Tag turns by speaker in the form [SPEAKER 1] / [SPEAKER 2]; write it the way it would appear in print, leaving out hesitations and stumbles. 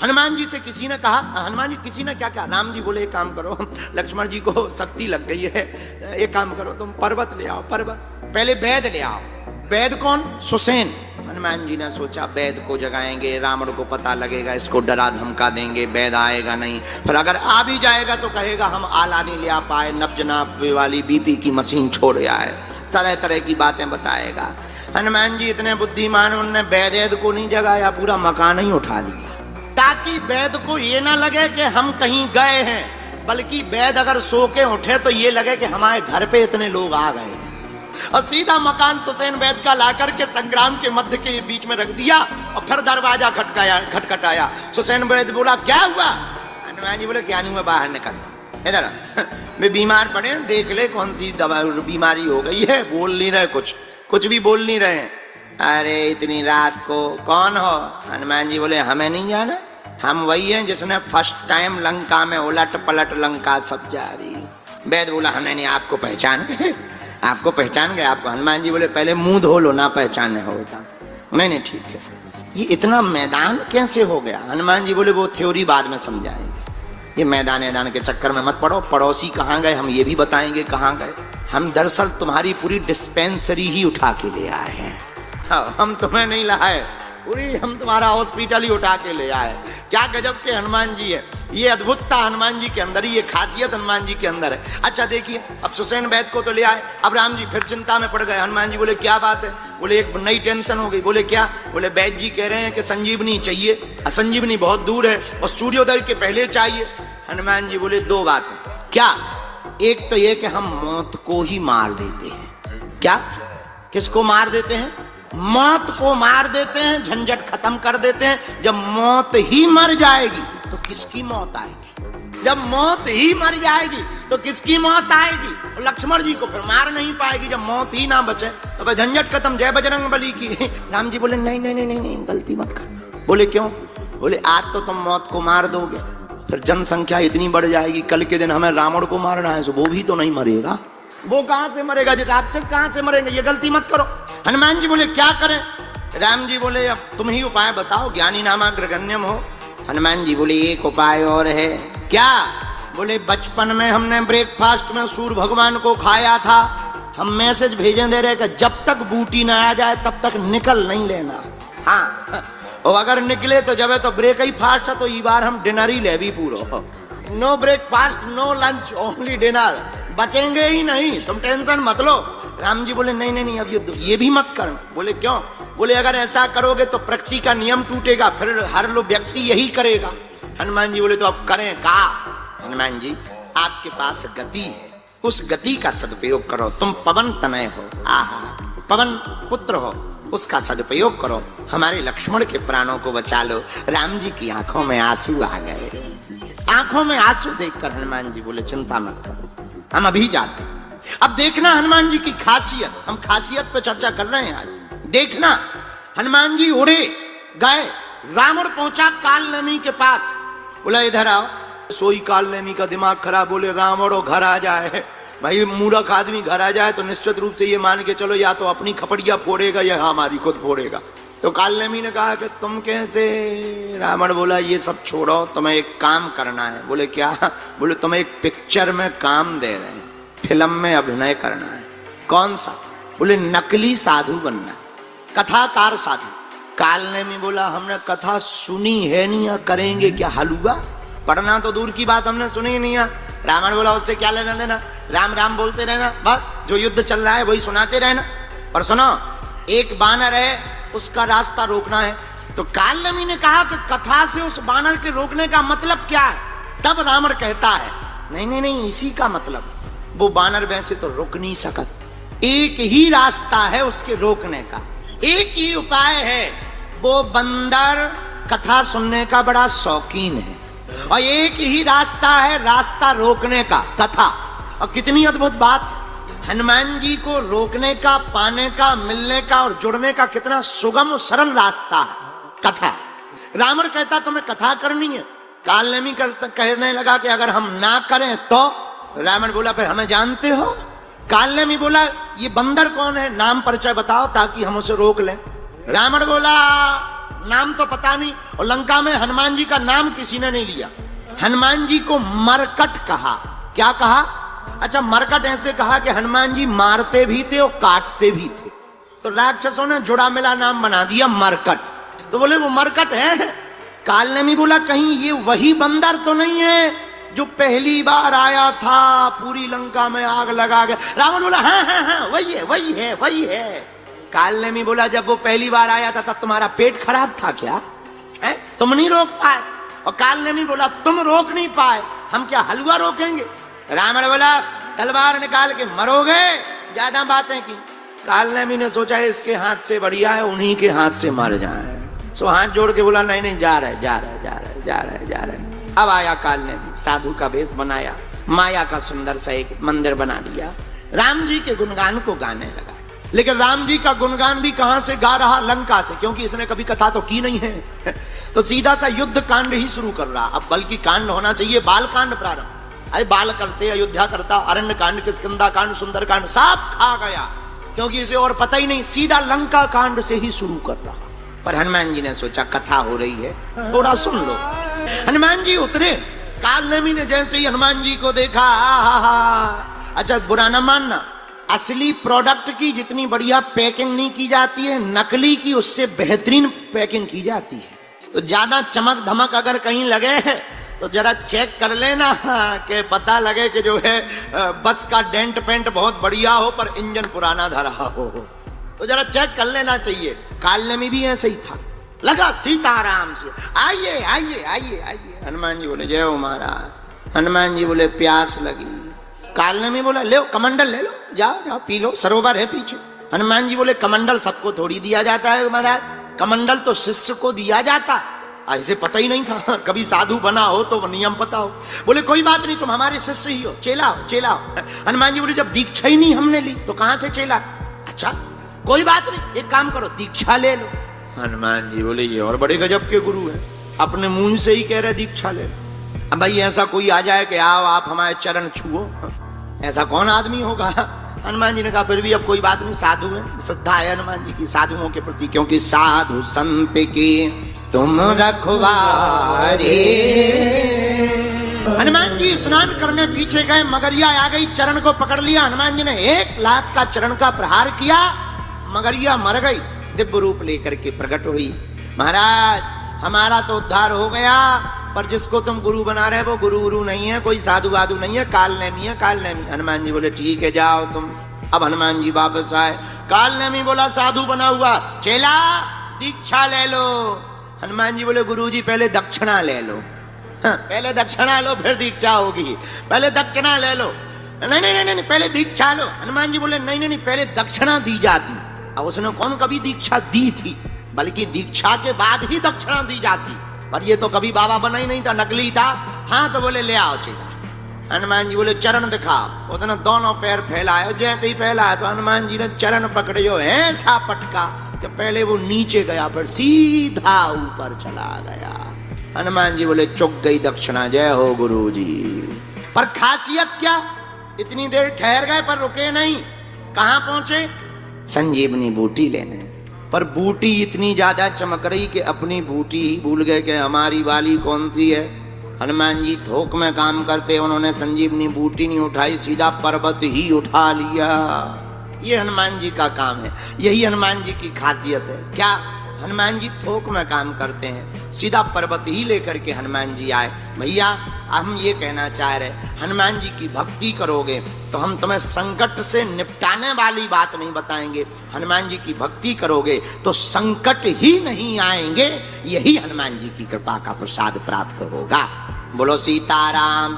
[SPEAKER 1] हनुमान जी से किसी ने कहा, हनुमान जी किसी ने क्या कहा, राम जी बोले एक काम करो, लक्ष्मण जी को शक्ति लग गई है, एक काम करो तुम पर्वत ले आओ, पर्वत, पहले वैद ले आओ। वैद कौन? सुसेन। हनुमान जी ने सोचा वैद को जगाएंगे, रावण को पता लगेगा, इसको डरा धमका देंगे, वैद आएगा नहीं, फिर अगर आ भी जाएगा तो कहेगा हम आला नहीं ले आ पाए, नब्ज नापे वाली बीपी की मशीन छोड़ आए, तरह तरह की बातें बताएगा। हनुमान जी इतने बुद्धिमान, उनने वैद को नहीं जगाया, पूरा मकान ही उठा लिया, ताकि वैद को ये ना लगे कि हम कहीं गए हैं, बल्कि वैद अगर सो के उठे तो ये लगे कि हमारे घर पे इतने लोग आ गए हैं। और सीधा मकान सुसेन वैद का लाकर के संग्राम के मध्य के बीच में रख दिया और फिर दरवाजा खटखटाया। सुसेन वैद बोला क्या हुआ? हनुमान जी बोले क्या नहीं हुआ, बाहर निकल, इधर वे बीमार पड़े, देख ले कौन सी दवा बीमारी हो गई है, बोल नहीं रहे, कुछ भी बोल नहीं रहे। अरे इतनी रात को कौन हो? हनुमान जी बोले हमें नहीं जाना, हम वही हैं जिसने फर्स्ट टाइम लंका में उलट पलट लंका सब जारी। वैद बोला हमने नहीं, आपको पहचान गए, आपको पहचान गए आपको। हनुमान जी बोले पहले मुंह धो लो ना पहचाने होता। नहीं ठीक है, ये इतना मैदान कैसे हो गया? हनुमान जी बोले वो थ्योरी बाद में समझाएंगे, ये मैदान के चक्कर में मत पड़ो, पड़ोसी कहाँ गए हम ये भी बताएंगे कहाँ गए। हम दरअसल तुम्हारी पूरी डिस्पेंसरी ही उठा के ले आए हैं, हम तुम्हें नहीं लाए, पूरी हम तुम्हारा हॉस्पिटल ही उठा के ले आए। क्या गजब के हनुमान जी है, ये अद्भुतता हनुमान जी के अंदर, ये खासियत हनुमान जी के अंदर है। अच्छा देखिए, अब सुसेन वैद को तो ले आए, अब राम जी फिर चिंता में पड़ गए। हनुमान जी बोले क्या बात है? बोले एक नई टेंशन हो गई। बोले क्या? बोले वैद जी कह रहे हैं कि संजीवनी चाहिए, संजीवनी बहुत दूर है और सूर्योदय के पहले चाहिए। हनुमान जी बोले दो बातें। क्या? एक तो ये कि हम मौत को ही मार देते हैं। क्या? किसको मार देते हैं? मौत को मार देते हैं, झंझट खत्म कर देते हैं। जब मौत ही मर जाएगी तो किसकी मौत आएगी? जब मौत ही मर जाएगी तो किसकी मौत आएगी? और लक्ष्मण जी को फिर मार नहीं पाएगी जब मौत ही ना बचे, तो झंझट खत्म, जय बजरंग बली की। राम जी बोले नहीं नहीं नहीं नहीं, गलती मत कर। बोले क्यों? बोले आज तो तुम मौत को मार दोगे, फिर जनसंख्या इतनी बढ़ जाएगी, कल के दिन हमें रावण को मारना है, तो वो भी तो नहीं मरेगा, वो कहां से मरेगा, जो राक्षस कहां से मरेंगे, ये गलती मत करो। हनुमान जी बोले क्या करें? राम जी बोले अब तुम ही उपाय बताओ, ज्ञानी नामाग्रगण्यम हो। हनुमान जी बोले एक उपाय और है। क्या? बोले बचपन में हमने ब्रेकफास्ट में सूर्य भगवान को खाया था, हम मैसेज भेजे दे रहे कि जब तक बूटी ना आ जाए तब तक निकल नहीं लेना। हाँ, और अगर निकले तो जब है तो ब्रेक ही फास्ट है, तो इस बार हम डिनर ही ले भी पूरा, no breakfast no lunch only dinner, बचेंगे ही नहीं, तुम टेंशन मत लो। राम जी बोले नहीं नहीं नहीं, अब ये भी मत कर। बोले क्यों? बोले अगर ऐसा करोगे तो प्रकृति का नियम टूटेगा, फिर हर लोग व्यक्ति यही करेगा। हनुमान जी बोले तो अब करें का? हनुमान जी आपके पास गति है, उस गति का सदुपयोग करो, तुम पवन तनय हो, आहा पवन पुत्र हो, उसका सदुपयोग करो, हमारे लक्ष्मण के प्राणों को बचा लो। राम जी की आंखों में आंसू आ गए, आंखों में आंसू देखकर हनुमान जी बोले चिंता मत करो, हम अभी जाते हैं। अब देखना हनुमान जी की खासियत, हम खासियत पे चर्चा कर रहे हैं आज। देखना हनुमान जी उड़े गए, रावण पहुंचा कालनेमी के पास, बोला इधर आओ। सोई कालनेमी का दिमाग खराब, बोले रावण और घर आ जाए, भाई मूर्ख आदमी घर आ जाए तो निश्चित रूप से ये मान के चलो या तो अपनी खपड़िया फोड़ेगा या हमारी खुद फोड़ेगा। तो कालनेमी ने कहा कि तुम कैसे? रावण बोला ये सब छोड़ो, तुम्हें एक काम करना है। बोले क्या? बोले तुम्हें एक पिक्चर में काम दे रहे हैं, फिल्म में अभिनय करना है। कौन सा? बोले नकली साधु बनना, कथाकार साधु। कालनेमी बोला हमने कथा सुनी है नहीं, करेंगे क्या हलवा? पढ़ना तो दूर की बात, हमने सुनी नहीं है। रावण बोला उससे क्या लेना देना, राम राम बोलते रहना, बस जो युद्ध चल रहा है वही सुनाते रहना। पर सुनो, एक बानर है, उसका रास्ता रोकना है। तो कालनेमी ने कहा कि कथा से उस बानर के रोकने का मतलब क्या है? तब रावण कहता है नहीं नहीं नहीं, इसी का मतलब, वो बानर वैसे तो रुक नहीं सकत, एक ही रास्ता है उसके रोकने का, एक ही उपाय है, वो बंदर कथा सुनने का बड़ा शौकीन है, और एक ही रास्ता है रास्ता रोकने का, कथा। और कितनी अद्भुत बात, हनुमान जी को रोकने का, पाने का, मिलने का और जुड़ने का कितना सुगम और सरल रास्ता है, कथा। रावण कहता तुम्हें कथा करनी है, कालनेमी कहने लगा कि अगर हम ना करें तो। रावण बोला फिर हमें जानते हो? कालनेमी बोला ये बंदर कौन है, नाम परिचय बताओ ताकि हम उसे रोक लें। रावण बोला नाम तो पता नहीं, और लंका में हनुमान जी का नाम किसी ने नहीं लिया। हनुमान जी को मरकट कहा। क्या कहा? अच्छा, मरकट ऐसे कहा कि हनुमान जी मारते भी थे और काटते भी थे, तो राक्षसों ने जुड़ा मिला नाम बना दिया मरकट। तो बोले वो मरकट है। कालनेमी बोला कहीं ये वही बंदर तो नहीं है जो पहली बार आया था, पूरी लंका में आग लगा गया? रावण बोला हाँ हाँ हाँ वही है वही है वही है। कालनेमी बोला जब वो पहली बार आया था तब तुम्हारा पेट खराब था क्या है? तुम नहीं रोक पाए? और कालनेमी बोला तुम रोक नहीं पाए, हम क्या हलवा रोकेंगे? रावण बोला तलवार निकाल के मरोगे, ज्यादा बातें की। कालनेमी ने सोचा इसके हाथ से बढ़िया है उन्हीं के हाथ से मर जाए, सो हाथ जोड़ के बोला नहीं नहीं जा रहे जा रहे जा रहे जा रहे जा रहे। अब आया कालनेमी, साधु का भेष बनाया, माया का सुंदर सा एक मंदिर बना लिया, राम जी के गुणगान को गाने लगा। लेकिन राम जी का गुणगान भी कहां से गा रहा? लंका से, क्योंकि इसने कभी कथा तो की नहीं है। तो सीधा सा युद्ध कांड ही शुरू कर रहा। अब बल्कि कांड होना चाहिए बाल कांड प्रारंभ। अरे बाल करते, अयोध्या करता, अरण्य कांड, किष्किंधा कांड, सुंदर कांड सब खा गया, क्योंकि इसे और पता ही नहीं। सीधा लंका कांड से ही शुरू कर रहा। पर हनुमान जी ने सोचा कथा हो रही है, थोड़ा सुन लो। हनुमान जी उतरे। कालनेमी ने जैसे ही हनुमान जी को देखा, अच्छा बुरा ना मानना, असली प्रोडक्ट की जितनी बढ़िया पैकिंग नहीं की जाती है, नकली की उससे बेहतरीन पैकिंग की जाती है। तो ज्यादा चमक धमक अगर कहीं लगे तो जरा चेक कर लेना कि पता लगे कि जो है बस का डेंट पेंट बहुत बढ़िया हो पर इंजन पुराना धरा हो, तो जरा चेक कर लेना चाहिए। कालनेमी भी ऐसे ही था, लगा सीताराम से आइए आइए आइए आइए। हनुमान जी बोले जय हो महाराज। हनुमान जी बोले प्यास लगी। कालनेमी बोला ले कमंडल ले लो, जाओ जाओ पी लो, सरोवर है पीछे। हनुमान जी बोले कमंडल सबको थोड़ी दिया जाता है महाराज, कमंडल तो शिष्य को दिया जाता। ऐसे पता ही नहीं था, कभी साधु बना हो तो नियम पता हो। बोले कोई बात नहीं, तुम हमारे शिष्य ही हो, चेला हो चेला हो। हनुमान जी बोले जब दीक्षा ही नहीं हमने ली तो कहां से चेला? अच्छा कोई बात नहीं, एक काम करो दीक्षा ले लो। हनुमान जी बोले ये और बड़े गजब के गुरु हैं, अपने मुंह से ही कह रहे दीक्षा ले लो। अब भाई ऐसा कोई आ जाए कि आओ आप हमारे चरण छुओ, ऐसा कौन आदमी होगा? हनुमान जी ने कहा फिर भी अब कोई बात नहीं, साधु है, श्रद्धा है हनुमान जी की साधुओं के प्रति, क्योंकि साधु संत की तुम रखवारे। हनुमान जी स्नान करने पीछे गए, मगरिया आ गई, चरण को पकड़ लिया। हनुमान जी ने 1 लाख का चरण का प्रहार किया, मगरिया मर गई, दिव्य रूप लेकर के प्रकट हुई। महाराज हमारा तो उद्धार हो गया, पर जिसको तुम गुरु बना रहे वो गुरु नहीं है, कोई साधु वाधु नहीं है, कालनेमी है कालनेमी। हनुमान जी बोले ठीक है जाओ तुम। अब हनुमान जी वापस आए। कालनेमी बोला साधु बना हुआ, चेला दीक्षा ले लो। हनुमान जी बोले गुरु जी पहले दक्षिणा ले लो। पहले दक्षिणा लो फिर दीक्षा होगी, पहले दक्षिणा ले लो। नहीं नहीं नहीं नहीं पहले दीक्षा लो। हनुमान जी बोले नहीं नहीं नहीं पहले दक्षिणा दी जाती। अब उसने कौन कभी दीक्षा दी थी, बल्कि दीक्षा के बाद ही दक्षिणा दी जाती, पर ये तो कभी बाबा बना ही नहीं था, नकली था। हाँ तो बोले ले आओ चेला। हनुमान जी बोले चरण दिखाओ। उसने दोनों पैर फैलाए, जैसे ही फैलाया तो हनुमान जी ने चरण पकड़े, जो ऐसा पटका कि पहले वो नीचे गया फिर सीधा ऊपर चला गया। हनुमान जी बोले चुक गई दक्षिणा, जय हो गुरु जी। पर खासियत क्या, इतनी देर ठहर गए पर रुके नहीं। कहां पहुंचे? संजीवनी बूटी लेने। पर बूटी इतनी ज्यादा चमक रही कि अपनी बूटी ही भूल गए कि हमारी वाली कौन सी है। हनुमान जी थोक में काम करते, उन्होंने संजीवनी बूटी नहीं उठाई, सीधा पर्वत ही उठा लिया। ये हनुमान जी का काम है, यही हनुमान जी की खासियत है। क्या? हनुमान जी थोक में काम करते हैं, सीधा पर्वत ही लेकर के हनुमान जी आए। भैया हम ये कहना चाह रहे, हनुमान जी की भक्ति करोगे तो हम तुम्हें संकट से निपटाने वाली बात नहीं बताएंगे, हनुमान जी की भक्ति करोगे तो संकट ही नहीं आएंगे, यही हनुमान जी की कृपा का प्रसाद प्राप्त होगा। बोलो सीताराम।